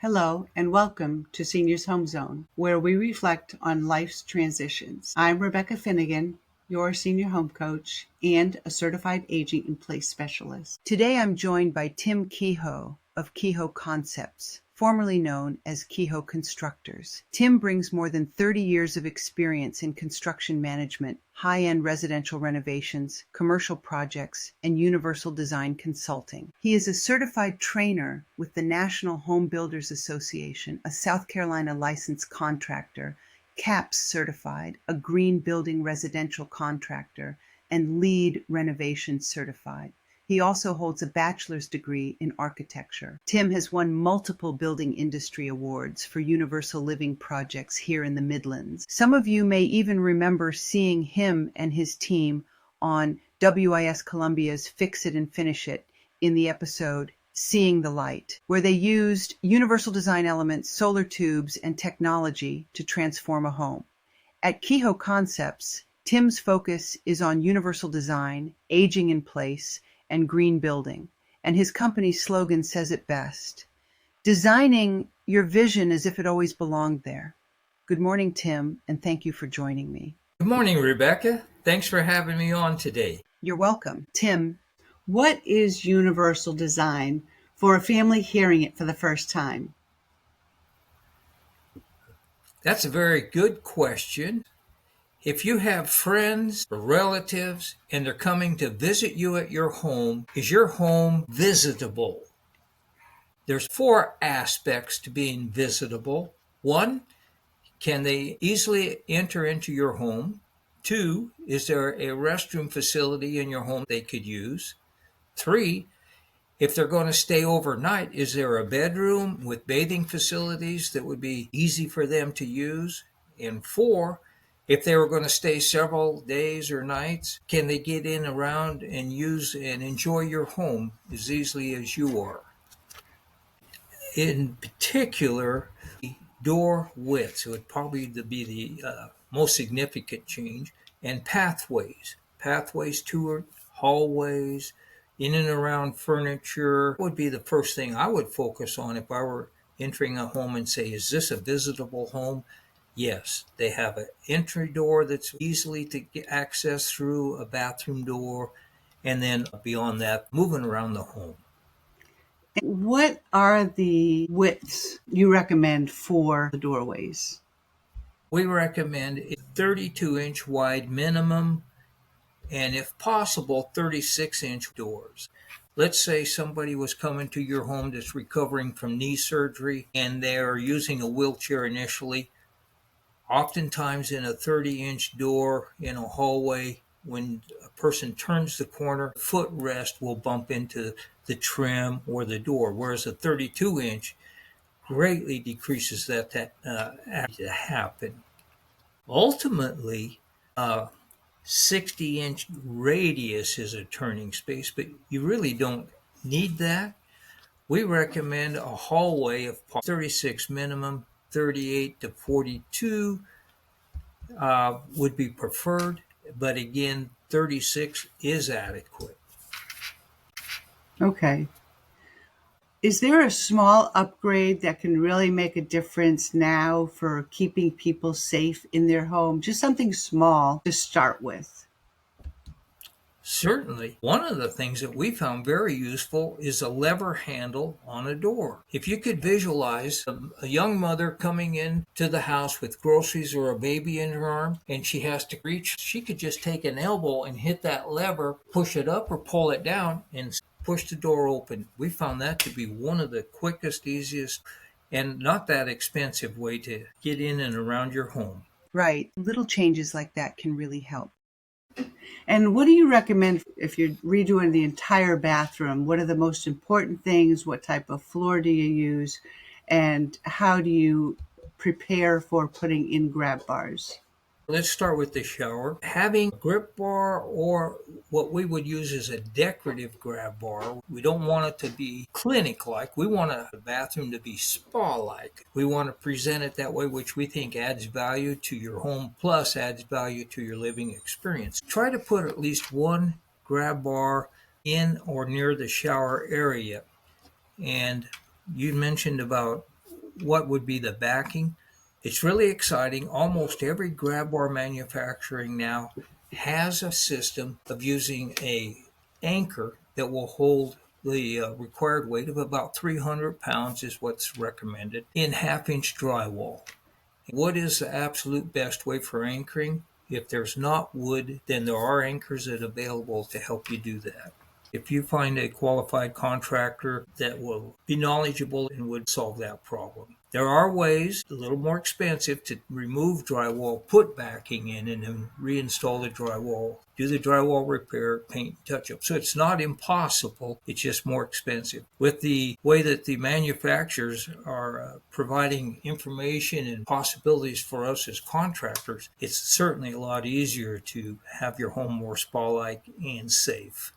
Hello and welcome to Seniors Home Zone, where we reflect on life's transitions. I'm Rebecca Finegan, your senior home coach and a certified aging in place specialist. Today I'm joined by Tim Kehoe of Kehoe Concepts, formerly known as Kehoe Constructors. Tim brings more than 30 years of experience in construction management, high-end residential renovations, commercial projects, and universal design consulting. He is a certified trainer with the National Home Builders Association, a South Carolina licensed contractor, CAPS certified, a green building residential contractor, and LEED renovation certified. He also holds a bachelor's degree in architecture. Tim has won multiple building industry awards for universal living projects here in the Midlands. Some of you may even remember seeing him and his team on WIS Columbia's Fix It and Finish It in the episode Seeing the Light, where they used universal design elements, solar tubes, and technology to transform a home. At Kehoe Concepts, Tim's focus is on universal design, aging in place, and green building, and his company's slogan says it best: designing your vision as if it always belonged there. Good morning, Tim, and thank you for joining me. Good morning, Rebecca. Thanks for having me on today. You're welcome. Tim, what is universal design for a family hearing it for the first time? That's a very good question. If you have friends or relatives and they're coming to visit you at your home, is your home visitable? There's 4 aspects to being visitable. 1, can they easily enter into your home? 2, is there a restroom facility in your home they could use? 3, if they're going to stay overnight, is there a bedroom with bathing facilities that would be easy for them to use? And 4, if they were going to stay several days or nights, can they get in, around, and use and enjoy your home as easily as you are? In particular, door widths would probably be the most significant change, and pathways. Pathways to hallways, in and around furniture would be the first thing I would focus on if I were entering a home and say, is this a visitable home? Yes, they have an entry door that's easily to get access through, a bathroom door, and then beyond that, moving around the home. What are the widths you recommend for the doorways? We recommend a 32-inch wide minimum, and if possible, 36-inch doors. Let's say somebody was coming to your home that's recovering from knee surgery and they're using a wheelchair initially. Oftentimes in a 30-inch door in a hallway, when a person turns the corner, footrest will bump into the trim or the door, whereas a 32-inch greatly decreases that to happen. Ultimately, 60-inch radius is a turning space, but you really don't need that. We recommend a hallway of 36 minimum, 38 to 42 would be preferred, but again, 36 is adequate. Okay. Is there a small upgrade that can really make a difference now for keeping people safe in their home? Just something small to start with. Certainly. One of the things that we found very useful is a lever handle on a door. If you could visualize a young mother coming in to the house with groceries or a baby in her arm and she has to reach, she could just take an elbow and hit that lever, push it up or pull it down, and push the door open. We found that to be one of the quickest, easiest, and not that expensive way to get in and around your home. Right. Little changes like that can really help. And what do you recommend if you're redoing the entire bathroom? What are the most important things? What type of floor do you use? And how do you prepare for putting in grab bars? Let's start with the shower. Having a grip bar, or what we would use is a decorative grab bar. We don't want it to be clinic-like. We want the bathroom to be spa-like. We want to present it that way, which we think adds value to your home, plus adds value to your living experience. Try to put at least one grab bar in or near the shower area. And you mentioned about what would be the backing. It's really exciting. Almost every grab bar manufacturing now has a system of using a anchor that will hold the required weight of about 300 pounds is what's recommended in half-inch drywall. Wood is the absolute best way for anchoring. If there's not wood, then there are anchors that are available to help you do that. If you find a qualified contractor that will be knowledgeable and would solve that problem. There are ways, a little more expensive, to remove drywall, put backing in, and then reinstall the drywall, do the drywall repair, paint, and touch up. So it's not impossible, it's just more expensive. With the way that the manufacturers are providing information and possibilities for us as contractors, it's certainly a lot easier to have your home more spa-like and safe.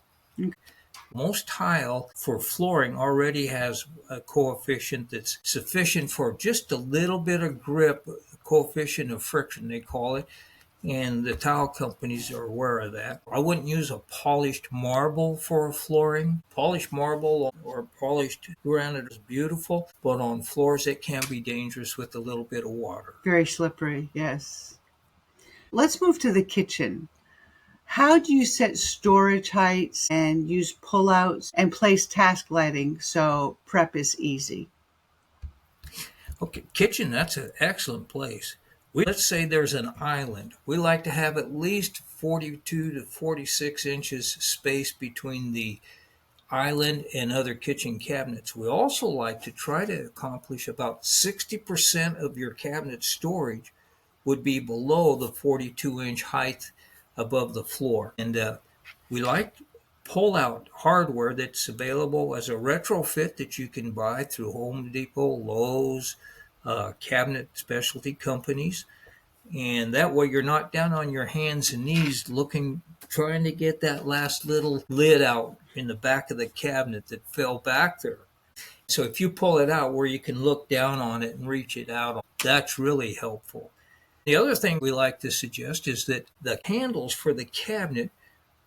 Most tile for flooring already has a coefficient that's sufficient for just a little bit of grip, coefficient of friction they call it, and the tile companies are aware of that. I wouldn't use a polished marble for flooring. Polished marble or polished granite is beautiful, but on floors it can be dangerous with a little bit of water. Very slippery, yes. Let's move to the kitchen. How do you set storage heights and use pullouts and place task lighting so prep is easy? Okay, kitchen, that's an excellent place. Let's say there's an island. We like to have at least 42 to 46 inches space between the island and other kitchen cabinets. We also like to try to accomplish about 60% of your cabinet storage would be below the 42-inch height above the floor. And we like pull-out hardware that's available as a retrofit that you can buy through Home Depot, Lowe's, cabinet specialty companies. And that way you're not down on your hands and knees trying to get that last little lid out in the back of the cabinet that fell back there. So if you pull it out where you can look down on it and reach it out, that's really helpful. The other thing we like to suggest is that the handles for the cabinet,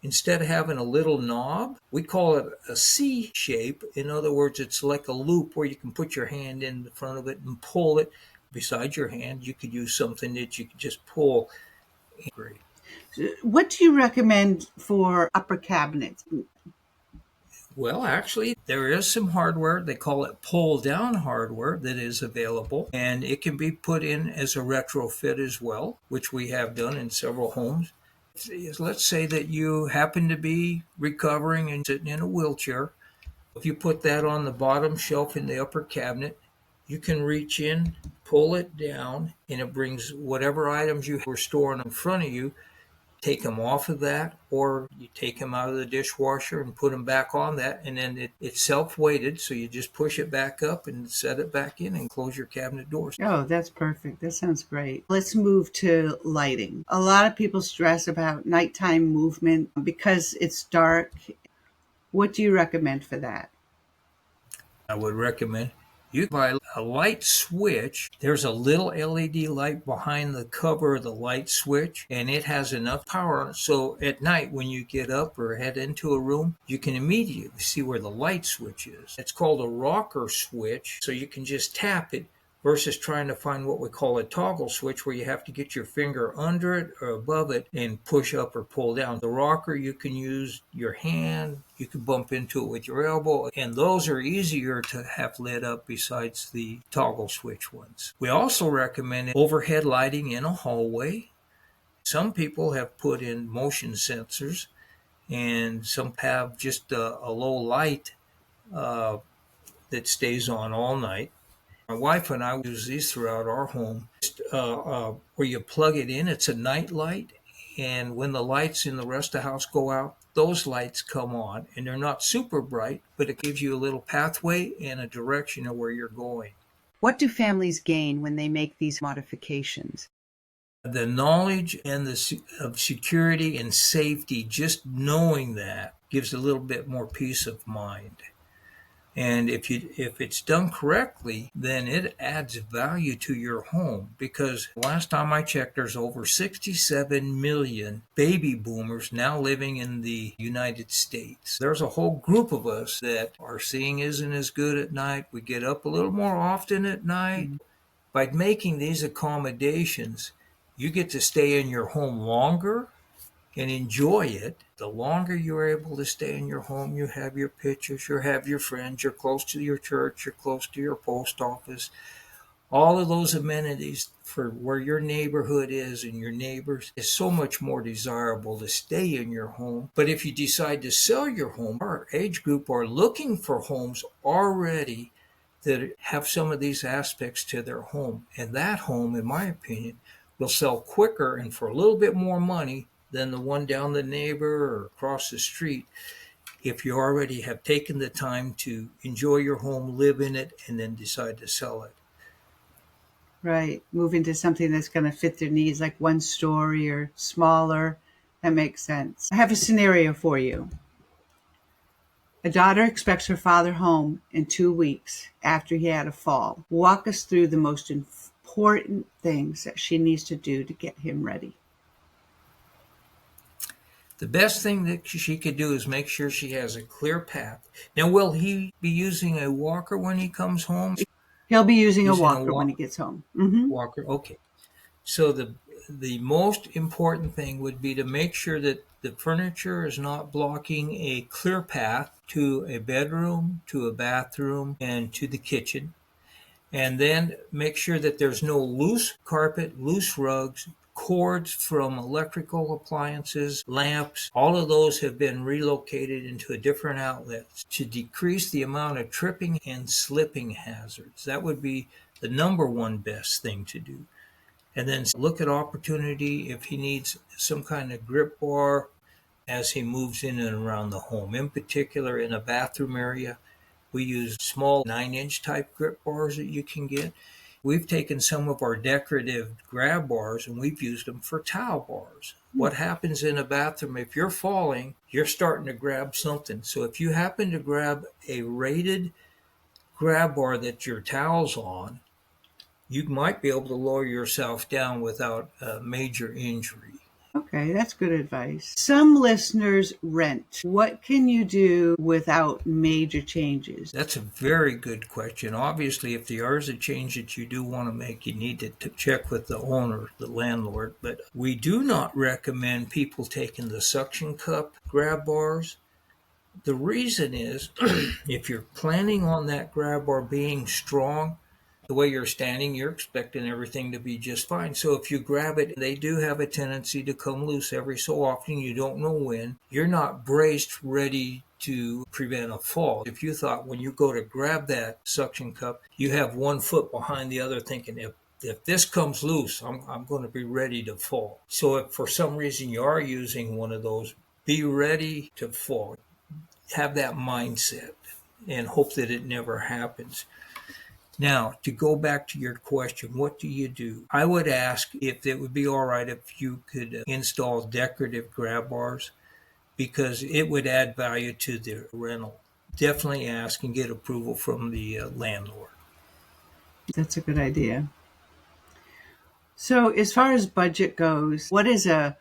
instead of having a little knob, we call it a C shape. In other words, it's like a loop where you can put your hand in the front of it and pull it. Beside your hand, you could use something that you could just pull. What do you recommend for upper cabinets? Well, actually, there is some hardware. They call it pull-down hardware that is available, and it can be put in as a retrofit as well, which we have done in several homes. Let's say that you happen to be recovering and sitting in a wheelchair. If you put that on the bottom shelf in the upper cabinet, you can reach in, pull it down, and it brings whatever items you were storing in front of you, take them off of that, or you take them out of the dishwasher and put them back on that, and then it's self-weighted, so you just push it back up and set it back in and close your cabinet doors. Oh, that's perfect. That sounds great. Let's move to lighting. A lot of people stress about nighttime movement because it's dark. What do you recommend for that? I would recommend you buy a light switch. There's a little LED light behind the cover of the light switch, and it has enough power on it so at night when you get up or head into a room, you can immediately see where the light switch is. It's called a rocker switch, so you can just tap it versus trying to find what we call a toggle switch where you have to get your finger under it or above it and push up or pull down. The rocker, you can use your hand, you can bump into it with your elbow, and those are easier to have lit up besides the toggle switch ones. We also recommend overhead lighting in a hallway. Some people have put in motion sensors, and some have just a low light that stays on all night. My wife and I use these throughout our home. Where you plug it in, it's a night light, and when the lights in the rest of the house go out, those lights come on, and they're not super bright, but it gives you a little pathway and a direction of where you're going. What do families gain when they make these modifications? The knowledge and of security and safety, just knowing that gives a little bit more peace of mind. And if it's done correctly, then it adds value to your home, because last time I checked, there's over 67 million baby boomers now living in the United States. There's a whole group of us that our seeing isn't as good at night. We get up a little more often at night. By making these accommodations, you get to stay in your home longer and enjoy it. The longer you're able to stay in your home, you have your pictures, you have your friends, you're close to your church, you're close to your post office, all of those amenities for where your neighborhood is and your neighbors is so much more desirable to stay in your home. But if you decide to sell your home, our age group are looking for homes already that have some of these aspects to their home. And that home, in my opinion, will sell quicker and for a little bit more money than the one down the neighbor or across the street, if you already have taken the time to enjoy your home, live in it, and then decide to sell it. Right. Moving to something that's going to fit their needs, like one story or smaller. That makes sense. I have a scenario for you. A daughter expects her father home in 2 weeks after he had a fall. Walk us through the most important things that she needs to do to get him ready. The best thing that she could do is make sure she has a clear path. Now, will he be using a walker when he comes home? He'll be using a Using a walker when he gets home. Mm-hmm. walker. Okay. So the most important thing would be to make sure that the furniture is not blocking a clear path to a bedroom, to a bathroom, and to the kitchen. And then make sure that there's no loose carpet, loose rugs, cords from electrical appliances, lamps. All of those have been relocated into a different outlet to decrease the amount of tripping and slipping hazards. That would be the number one best thing to do. And then look at opportunity if he needs some kind of grip bar as he moves in and around the home. In particular, in a bathroom area, we use small 9-inch type grip bars that you can get. We've taken some of our decorative grab bars and we've used them for towel bars. What happens in a bathroom, if you're falling, you're starting to grab something. So if you happen to grab a rated grab bar that your towel's on, you might be able to lower yourself down without a major injury. Okay, that's good advice. Some listeners rent. What can you do without major changes? That's a very good question. Obviously, if there is a change that you do want to make, you need to check with the owner, the landlord. But we do not recommend people taking the suction cup grab bars. The reason is if you're planning on that grab bar being strong, the way you're standing, you're expecting everything to be just fine. So if you grab it, they do have a tendency to come loose every so often. You don't know when. You're not braced, ready to prevent a fall. If you thought when you go to grab that suction cup, you have one foot behind the other thinking, if this comes loose, I'm going to be ready to fall. So if for some reason you are using one of those, be ready to fall. Have that mindset and hope that it never happens. Now, to go back to your question, what do you do? I would ask if it would be all right if you could install decorative grab bars, because it would add value to the rental. Definitely ask and get approval from the landlord. That's a good idea. So, as far as budget goes, what is a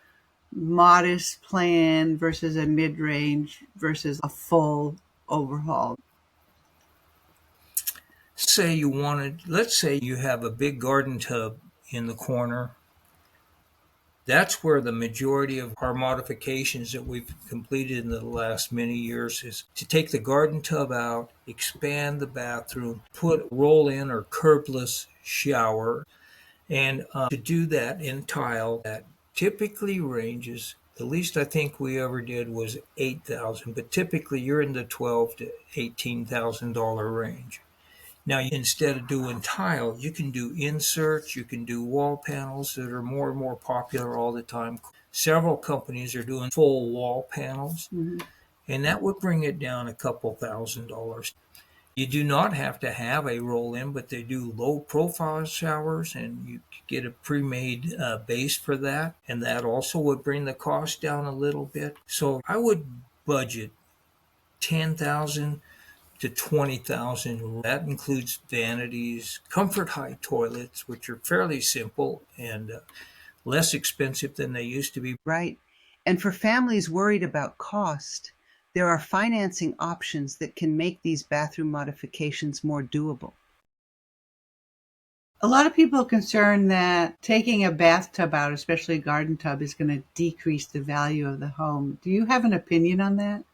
modest plan versus a mid range versus a full overhaul? Let's say you have a big garden tub in the corner. That's where the majority of our modifications that we've completed in the last many years is to take the garden tub out, expand the bathroom, put roll-in or curbless shower, and to do that in tile that typically ranges. The least I think we ever did was $8,000, but typically you're in the $12,000 to $18,000 range. Now, instead of doing tile, you can do inserts, you can do wall panels that are more and more popular all the time. Several companies are doing full wall panels, and that would bring it down a couple $1,000s. You do not have to have a roll-in, but they do low-profile showers, and you get a pre-made base for that, and that also would bring the cost down a little bit. So I would budget $10,000 to 20,000. That includes vanities, comfort high toilets, which are fairly simple and less expensive than they used to be. Right. And for families worried about cost, there are financing options that can make these bathroom modifications more doable. A lot of people are concerned that taking a bathtub out, especially a garden tub, is going to decrease the value of the home. Do you have an opinion on that?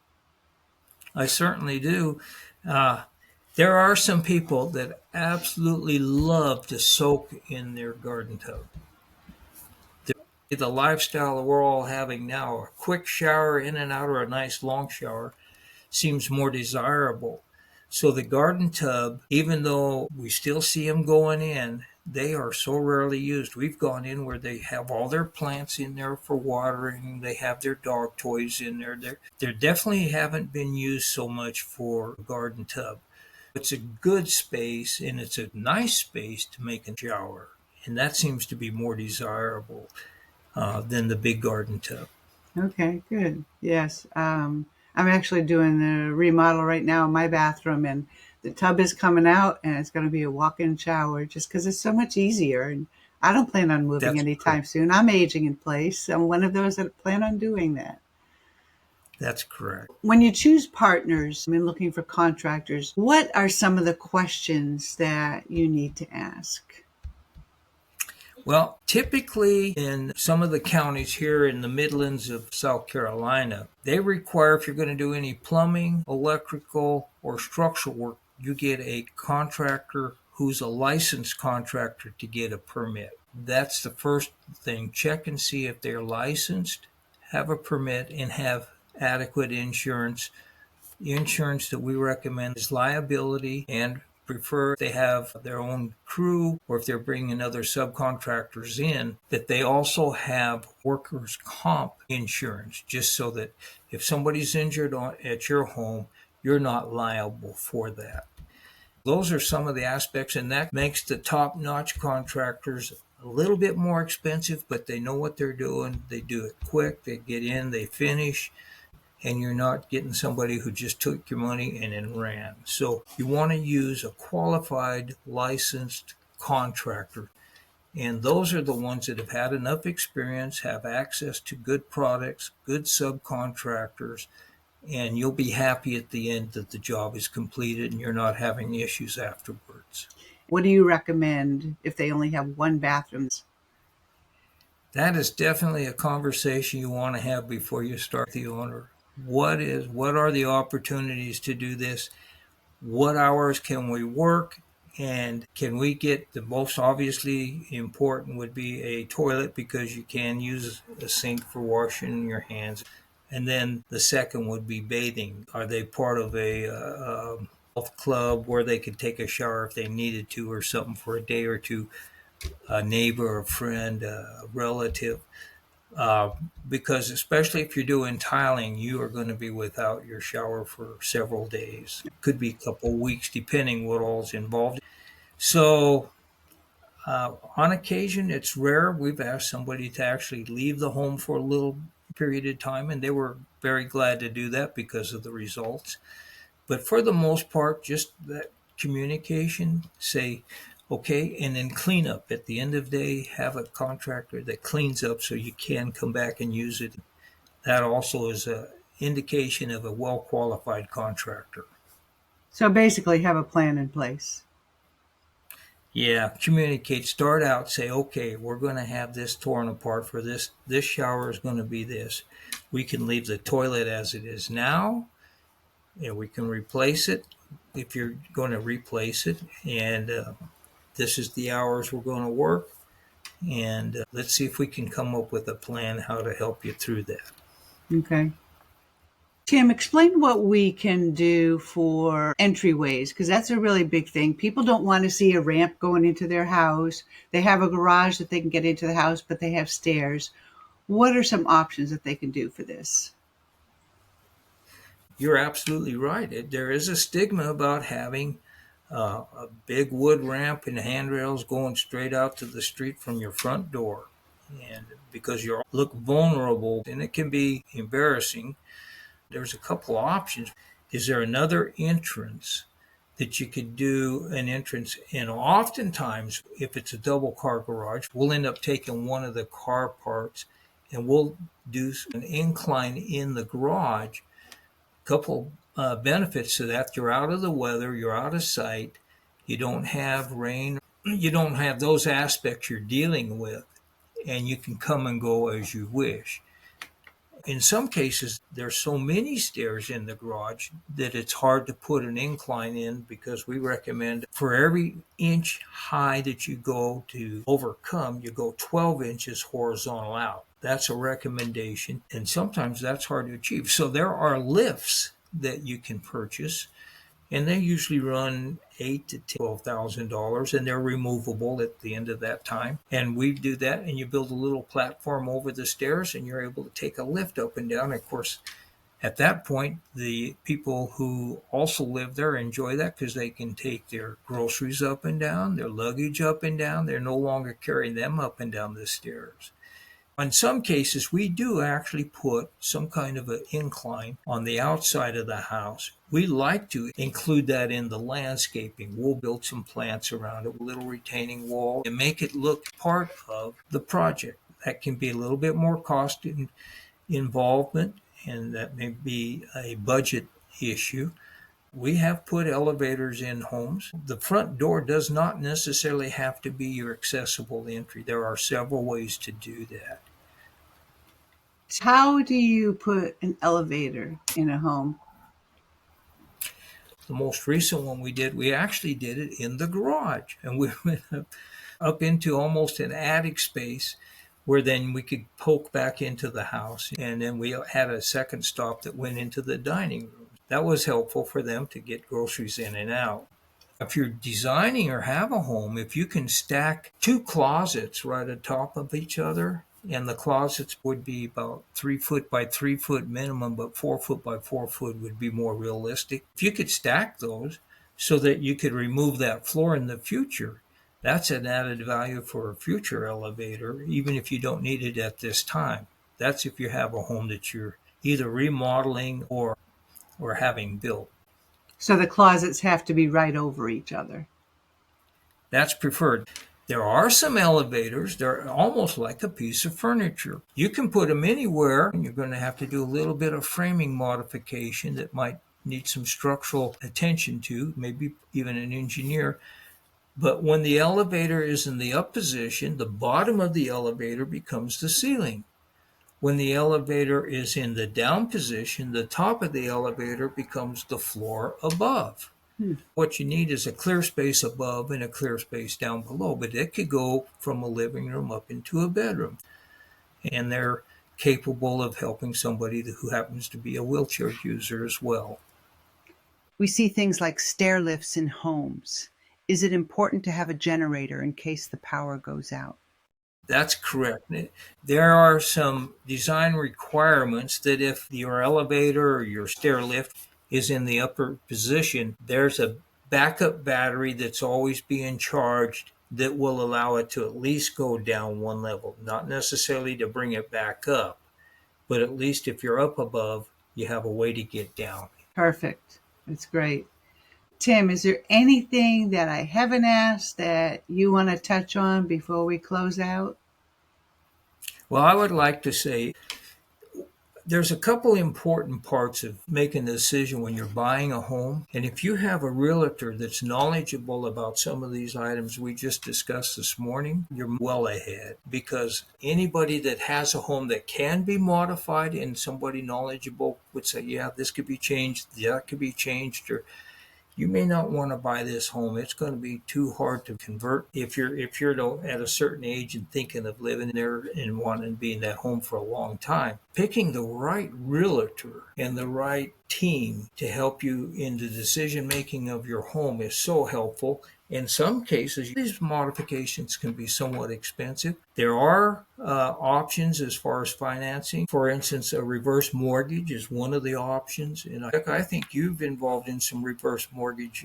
I certainly do. Uh, there are some people that absolutely love to soak in their garden tub. The lifestyle that we're all having now, a quick shower in and out or a nice long shower, seems more desirable. So the garden tub, even though we still see them going in, they are so rarely used. We've gone in where they have all their plants in there for watering. They have their dog toys in there. They definitely haven't been used so much for a garden tub. It's a good space and it's a nice space to make a shower. And that seems to be more desirable than the big garden tub. Okay, good. Yes. I'm actually doing the remodel right now in my bathroom, and the tub is coming out, and it's going to be a walk-in shower just because it's so much easier. And I don't plan on moving That's anytime correct. soon. I'm aging in place. I'm one of those that plan on doing that. That's correct. When you choose partners and looking for contractors, what are some of the questions that you need to ask? Well, typically in some of the counties here in the Midlands of South Carolina, they require if you're going to do any plumbing, electrical, or structural work, you get a contractor who's a licensed contractor to get a permit. That's the first thing. Check and see if they're licensed, have a permit, and have adequate insurance. The insurance that we recommend is liability and prefer if they have their own crew or if they're bringing other subcontractors in, that they also have workers' comp insurance, just so that if somebody's injured at your home, you're not liable for that. Those are some of the aspects, and that makes the top-notch contractors a little bit more expensive, but they know what they're doing. They do it quick. They get in, they finish, and you're not getting somebody who just took your money and then ran. So you want to use a qualified, licensed contractor. And those are the ones that have had enough experience, have access to good products, good subcontractors, and you'll be happy at the end that the job is completed and you're not having issues afterwards. What do you recommend if they only have one bathroom? That is definitely a conversation you want to have before you start the owner. What are the opportunities to do this? What hours can we work? And can we get the most obviously important would be a toilet, because you can use a sink for washing your hands. And then the second would be bathing. Are they part of a health club where they could take a shower if they needed to or something for a day or two? A neighbor, a friend, a relative. Because especially if you're doing tiling, you are going to be without your shower for several days. It could be a couple weeks, depending what all's involved. So on occasion, it's rare. We've asked somebody to actually leave the home for a little period of time, and they were very glad to do that because of the results. But for the most part, just that communication, say, okay, and then clean up. At the end of the day, have a contractor that cleans up so you can come back and use it. That also is an indication of a well-qualified contractor. So basically, have a plan in place. Yeah, communicate. Start out, say, okay, we're going to have this torn apart for this. This shower is going to be this. We can leave the toilet as it is now, and we can replace it if you're going to replace it. And this is the hours we're going to work. And let's see if we can come up with a plan how to help you through that. Okay. Tim, explain what we can do for entryways, because that's a really big thing. People don't want to see a ramp going into their house. They have a garage that they can get into the house, but they have stairs. What are some options that they can do for this? You're absolutely right. There is a stigma about having a big wood ramp and handrails going straight out to the street from your front door. And because you look vulnerable and it can be embarrassing, there's a couple of options. Is there another entrance that you could do an entrance. And oftentimes, if it's a double car garage, we'll end up taking one of the car parts and we'll do an incline in the garage. A couple benefits to that: you're out of the weather, you're out of sight, you don't have rain, you don't have those aspects you're dealing with, and you can come and go as you wish. In some cases, there's so many stairs in the garage that it's hard to put an incline in, because we recommend for every inch high that you go to overcome, you go 12 inches horizontal out. That's a recommendation, and sometimes that's hard to achieve. So there are lifts that you can purchase, and they usually run $8,000 to $12,000, and they're removable at the end of that time. And we do that, and you build a little platform over the stairs, and you're able to take a lift up and down. Of course, at that point, the people who also live there enjoy that, because they can take their groceries up and down, their luggage up and down. They're no longer carrying them up and down the stairs. In some cases, we do actually put some kind of an incline on the outside of the house. We like to include that in the landscaping. We'll build some plants around it, a little retaining wall, and make it look part of the project. That can be a little bit more cost involvement, and that may be a budget issue. We have put elevators in homes. The front door does not necessarily have to be your accessible entry. There are several ways to do that. How do you put an elevator in a home? The most recent one we did, we actually did it in the garage, and we went up into almost an attic space where then we could poke back into the house. And then we had a second stop that went into the dining room. That was helpful for them to get groceries in and out. If you're designing or have a home, if you can stack two closets right on top of each other, and the closets would be about 3 foot by 3 foot minimum, but 4 foot by 4 foot would be more realistic. If you could stack those so that you could remove that floor in the future, that's an added value for a future elevator, even if you don't need it at this time. That's if you have a home that you're either remodeling or having built. So the closets have to be right over each other. That's preferred. There are some elevators, they're almost like a piece of furniture. You can put them anywhere, and you're going to have to do a little bit of framing modification that might need some structural attention to, maybe even an engineer. But when the elevator is in the up position, the bottom of the elevator becomes the ceiling. When the elevator is in the down position, the top of the elevator becomes the floor above. What you need is a clear space above and a clear space down below, but it could go from a living room up into a bedroom. And they're capable of helping somebody who happens to be a wheelchair user as well. We see things like stair lifts in homes. Is it important to have a generator in case the power goes out? That's correct. There are some design requirements that if your elevator or your stair lift is in the upper position, there's a backup battery that's always being charged that will allow it to at least go down one level. Not necessarily to bring it back up, but at least if you're up above, you have a way to get down. Perfect. That's great. Tim, is there anything that I haven't asked that you want to touch on before we close out? Well, I would like to say there's a couple important parts of making a decision when you're buying a home. And if you have a realtor that's knowledgeable about some of these items we just discussed this morning, you're well ahead. Because anybody that has a home that can be modified and somebody knowledgeable would say, yeah, this could be changed, that could be changed, or you may not want to buy this home. It's going to be too hard to convert if you're at a certain age and thinking of living there and wanting to be in that home for a long time. Picking the right realtor and the right team to help you in the decision making of your home is so helpful. In some cases, these modifications can be somewhat expensive. There are options as far as financing. For instance, a reverse mortgage is one of the options. And I think you've involved in some reverse mortgage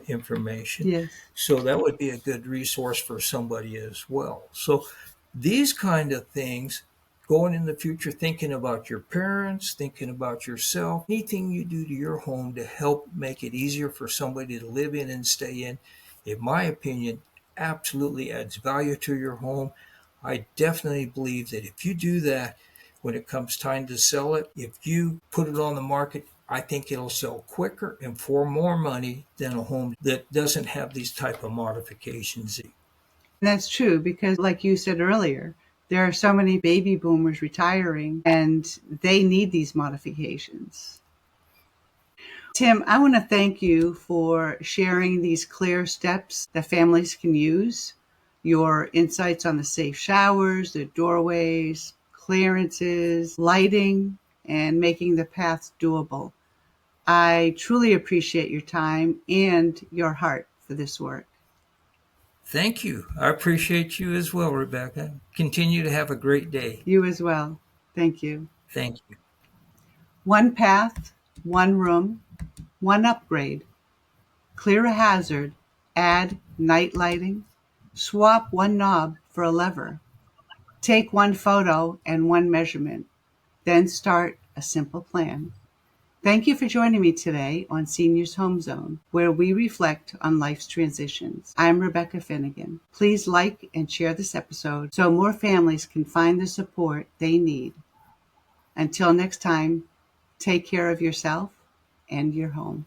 information. Yes. So that would be a good resource for somebody as well. So these kind of things going in the future, thinking about your parents, thinking about yourself, anything you do to your home to help make it easier for somebody to live in and stay in my opinion, absolutely adds value to your home. I definitely believe that if you do that, when it comes time to sell it, if you put it on the market, I think it'll sell quicker and for more money than a home that doesn't have these type of modifications. And that's true because, like you said earlier, there are so many baby boomers retiring and they need these modifications. Tim, I want to thank you for sharing these clear steps that families can use, your insights on the safe showers, the doorways, clearances, lighting, and making the paths doable. I truly appreciate your time and your heart for this work. Thank you. I appreciate you as well, Rebecca. Continue to have a great day. You as well. Thank you. Thank you. One path, one room, one upgrade. Clear a hazard, add night lighting, swap one knob for a lever. Take one photo and one measurement, then start a simple plan. Thank you for joining me today on Seniors Home Zone, where we reflect on life's transitions. I'm Rebecca Finegan. Please like and share this episode so more families can find the support they need. Until next time, take care of yourself and your home.